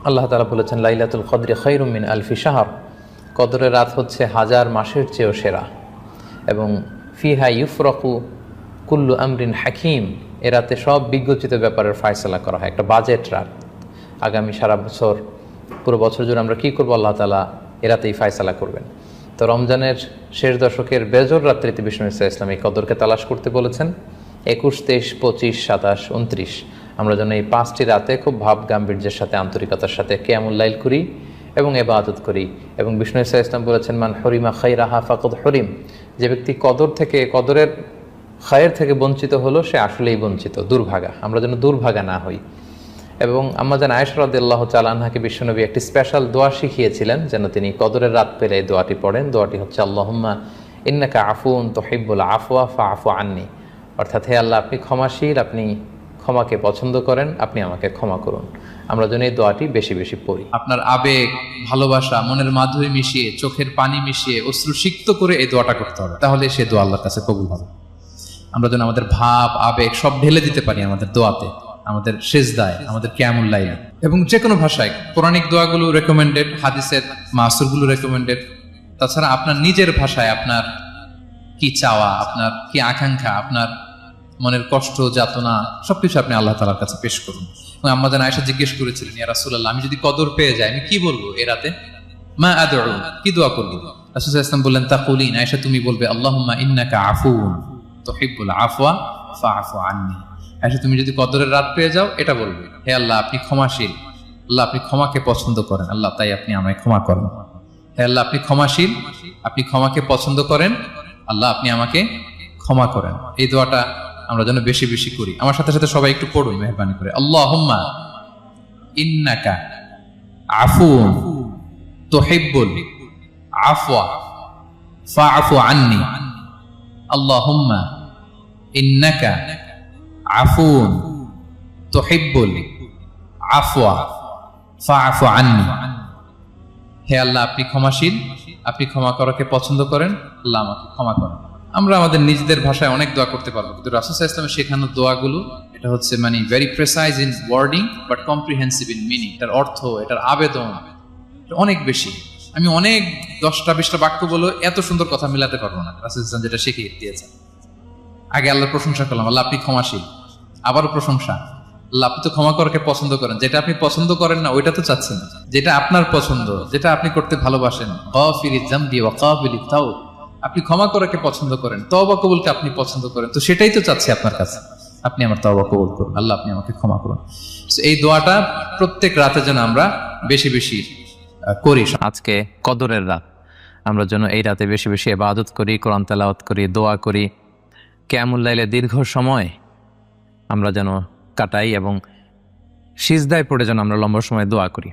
আল্লাহ তাআলা বলেছেন লাইলাতুল কদরি খায়রুম মিন আলফি শাহর, কদরের রাত হচ্ছে হাজার মাসের চেয়েও সেরা। এবং ফিহা ইউফরাকু কুল্লু আমরিন হাকিম, এ রাতে সব বিজ্ঞোচিত ব্যাপারের ফায়সালা করা হয়। একটা বাজেট রাত, আগামী সারা বছর পুরো বছর জুড়ে আমরা কী করবো আল্লাহ তাআলা এ রাতেই ফায়সালা করবেন। তো রমজানের শেষ দশকের বেজর রাত্রিতে বিষ্ণু ইসা ইসলাম এই কদরকে তালাশ করতে বলেছেন। 21, 23, 25, 27, 29 আমরা যেন এই 5টি রাতে খুব ভাব গাম্ভীর্যের সাথে আন্তরিকতার সাথে কিয়ামুল লাইল করি এবং ইবাদত করি। এবং বিষ্ণু ইসা ইসলাম বলেছেন মান হরিমা খাইরাহা ফাকাদ হরিম, যে ব্যক্তি কদরের খায়ের থেকে বঞ্চিত হলো সে আসলেই বঞ্চিত, দুর্ভাগা। আমরা যেন দুর্ভাগা না হই। এবং আম্মা জান আয়েশা রাদিয়াল্লাহু তাআলা আনহাকে বিশ্বনবী একটি স্পেশাল দোয়া শিখিয়েছিলেন যেন তিনি কদরের রাত পেলে এই দোয়াটি পড়েন। দোয়াটি হচ্ছে আল্লাহুম্মা ইন্নাকা আফুন তুহিব্বুল আফওয়া ফাআফু আন্নি, অর্থাৎ হে আল্লাহ আপনি ক্ষমাশীল, আপনি ক্ষমাকে পছন্দ করেন, আপনি আমাকে ক্ষমা করুন। আমরা যেন এই দোয়াটি বেশি বেশি পড়ি। আপনার আবেগ, ভালোবাসা, মনের মাধুরী মিশিয়ে, চোখের পানি মিশিয়ে, অশ্রুসিক্ত করে এই দোয়াটা করতে হবে, তাহলে সে দোয়া আল্লাহর কাছে কবুল হবে। আমরা যেন আমাদের ভাব, আবেগ সব ঢেলে দিতে পারি আমাদের দোয়াতে, আমাদের সিজদায়, আমাদের কিয়ামুল লাইলে। এবং যে কোনো ভাষায় পৌরাণিক দোয়াগুলো রেকমেন্ডেড, হাদিসের মাসুরগুলো রেকমেন্ডেড। তাছাড়া আপনার নিজের ভাষায় আপনার কি চাওয়া, আপনার কি আকাঙ্ক্ষা, আপনার মনের কষ্ট, যাতনা সবকিছু আপনি আল্লাহ তাআলার কাছে পেশ করুন। এবং আম্মা জান আয়েশা জিজ্ঞেস করেছিলেন, ইয়া রাসূলুল্লাহ, আমি যদি কদর পেয়ে যাই আমি কি বলবো এ রাতে? মা আদউ, কি দোয়া করব? রাসূল সাল্লাল্লাহু আলাইহি ওয়াসাল্লাম বললেন, তাকুলিন, আয়েশা তুমি বলবে আল্লাহুম্মা ইন্নাকা আফুন তুহিব্বুল আফওয়া ফাআফু আন্নি। আয়েশা তুমি যদি কদরের রাত পেয়ে যাও এটা বলবে, হে আল্লাহ আপনি ক্ষমাশীল, আল্লাহ আপনি ক্ষমাকে পছন্দ করেন, আল্লাহ তাই আপনি আমায় ক্ষমা করেন। হে আল্লাহ আপনি ক্ষমাশীল, আপনি ক্ষমাকে পছন্দ করেন, আল্লাহ আপনি আমাকে ক্ষমা করেন। এই দোয়াটা আমরা যেন বেশি বেশি করি। আমার সাথে সাথে সবাই একটু পড়ুন মেহেরবানি করে। আল্লাহুম্মা ইন্নাকা আফুন তুহিব্বুল আফওয়া ফাআফু আন্নি। আল্লাহুম্মা ইন্নাকা আফুন তুহিব্বুল আফওয়া ফাআফু আন্নি। হে আল্লাহ আপনি ক্ষমাশীল, আপনি ক্ষমা করাকে পছন্দ করেন, আল্লাহ আমাকে ক্ষমা করেন। আমরা আমাদের নিজেদের ভাষায় অনেক দোয়া করতে পারবো, কিন্তু রাসূল সাল্লাল্লাহু আলাইহি ওয়াসাল্লামের শেখানো দোয়াগুলো এটা হচ্ছে মানে very precise in wording but comprehensive in meaning. এটার অর্থ, এটার আবেদন অনেক বেশি। আমি অনেক 10টা 20টা বাক্য বলে এত সুন্দর কথা মিলাতে পারবো না। রাসূল সাল্লাল্লাহু আলাইহি ওয়াসাল্লাম যেটা শিখিয়ে দিয়েছেন, আগে আল্লাহর প্রশংসা করলাম, আল্লাহ আপনি ক্ষমাশীল, আবারও প্রশংসা, আল্লাহ আপনি তো ক্ষমা করাকে পছন্দ করেন। যেটা আপনি পছন্দ করেন না ওইটা তো চাচ্ছেন, যেটা আপনার পছন্দ, যেটা আপনি করতে ভালোবাসেন, গাফিরিয যামবি ওয়া কাবিলিত তাওব, আপনি ক্ষমা করাকে পছন্দ করেন, তওবা কবুলকে আপনি পছন্দ করেন, তো সেটাই তো চাচ্ছি আপনার কাছে, আপনি আমার তওবা কবুল করুন, আল্লাহ আপনি আমাকে ক্ষমা করুন। এই দোয়াটা প্রত্যেক রাতে যেন আমরা বেশি বেশি করি। আজকে কদরের রাত, আমরা যেন এই রাতে বেশি বেশি ইবাদত করি, কোরআন তেলাওয়াত করি, দোয়া করি, কিয়ামুল লাইলে দীর্ঘ সময় আমরা যেন কাটাই এবং সিজদায় পড়ে যেন আমরা লম্বা সময় দোয়া করি।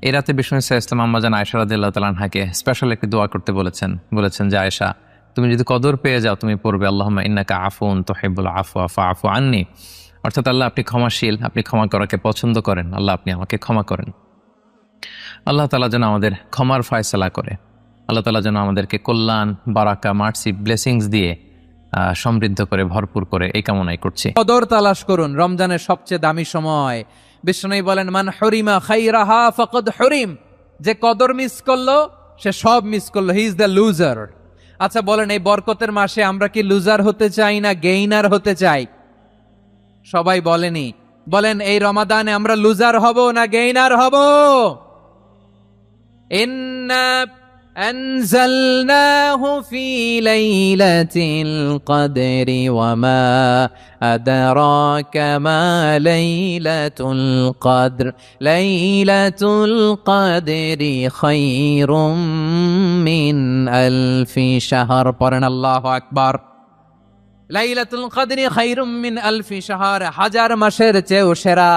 এই রাতে বিষ্ণু ইসা ইসলাম আম্মা জান আয়েশা রাদিয়াল্লাহু তাআলা আনহাকে স্পেশাল একটি দোয়া করতে বলেছেন যে আয়েশা তুমি যদি কদর পেয়ে যাও তুমি পড়বে আল্লাহুম্মা ইন্নাকা আফুন তুহিব্বুল আফওয়া ফাআফু আন্নি, অর্থাৎ আল্লাহ আপনি ক্ষমাশীল, আপনি ক্ষমা করাকে পছন্দ করেন, আল্লাহ আপনি আমাকে ক্ষমা করেন। আল্লাহ তাআলা যেন আমাদের ক্ষমার ফয়সালা করে, আল্লাহ তাআলা যেন আমাদেরকে কল্যাণ, বারাকা, মার্সি, ব্লেসিংস দিয়ে সমৃদ্ধ করে, ভরপুর করে, এই কামনাই করছি। কদর তালাশ করুন, রমজানের সবচেয়ে দামি সময়। বিষ্ণু বলেন মান হরিমা খাইরাহা ফাকাদ হরিম, যে কদর মিস করলো সে সব মিস করলো, হি ইজ দ্য লুজার। আচ্ছা বলেন, এই বরকতের মাসে আমরা কি লুজার হতে চাই না গেইনার হতে চাই? সবাই বলেন এই রমাদানে আমরা লুজার হব না গেইনার হব? ইন্না أنزلناه في ليلة القدر وما أدراك ما ليلة القدر ليلة القدر خير من ألف شهر পড়েন আল্লাহু আকবার। লাইলাতুল কদরি খায়রুম মিন আলফি শাহর, 1000 মাসের চেয়েও সেরা।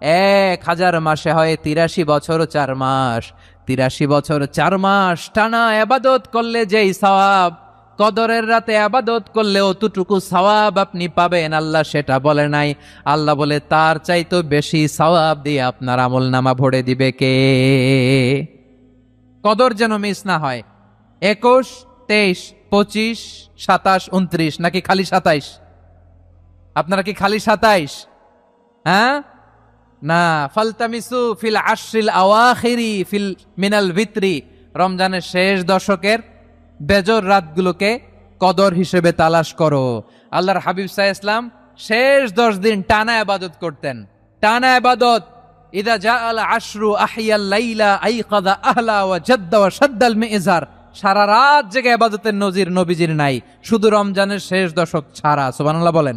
1000 মাসে হয় 83 বছর 4 মাস। 83 বছর 4 মাস টানা ইবাদত করলে যেই সওয়াব, কদরের রাতে ইবাদত করলে অতটুকু সওয়াব আপনি পাবেন, আল্লাহ সেটা বলে নাই। আল্লাহ বলে তার চাইতে বেশি সওয়াব দিয়ে আপনার আমলনামা ভরে দিবে কে? কদর যেন মিস না হয়। 21, 23, 25, 27, 29 নাকি খালি 27? আপনারা কি খালি 27? হ্যাঁ, না, ফালতামিসু ফিল আশরিল আওয়াখিরি ফিল মিনাল ভিতরি, রমজানের শেষ দশকের বেজর রাতগুলোকে কদর হিসেবে তালাশ করো। আল্লাহর হাবিব সাল্লাল্লাহু আলাইহি ওয়াসাল্লাম শেষ 10 দিন টানা ইবাদত করতেন, টানা ইবাদত। ইদা জাআল আশরু আহিয়াল লাইলা আইকাযা আহলা ওয়া জাদ্দা ওয়া শাদ্দাল মিজার, সারা রাত জেগে ইবাদতের নজির নবীজির নাই, শুধু রমজানের শেষ দশক ছাড়া। সুবহানাল্লাহ বলেন।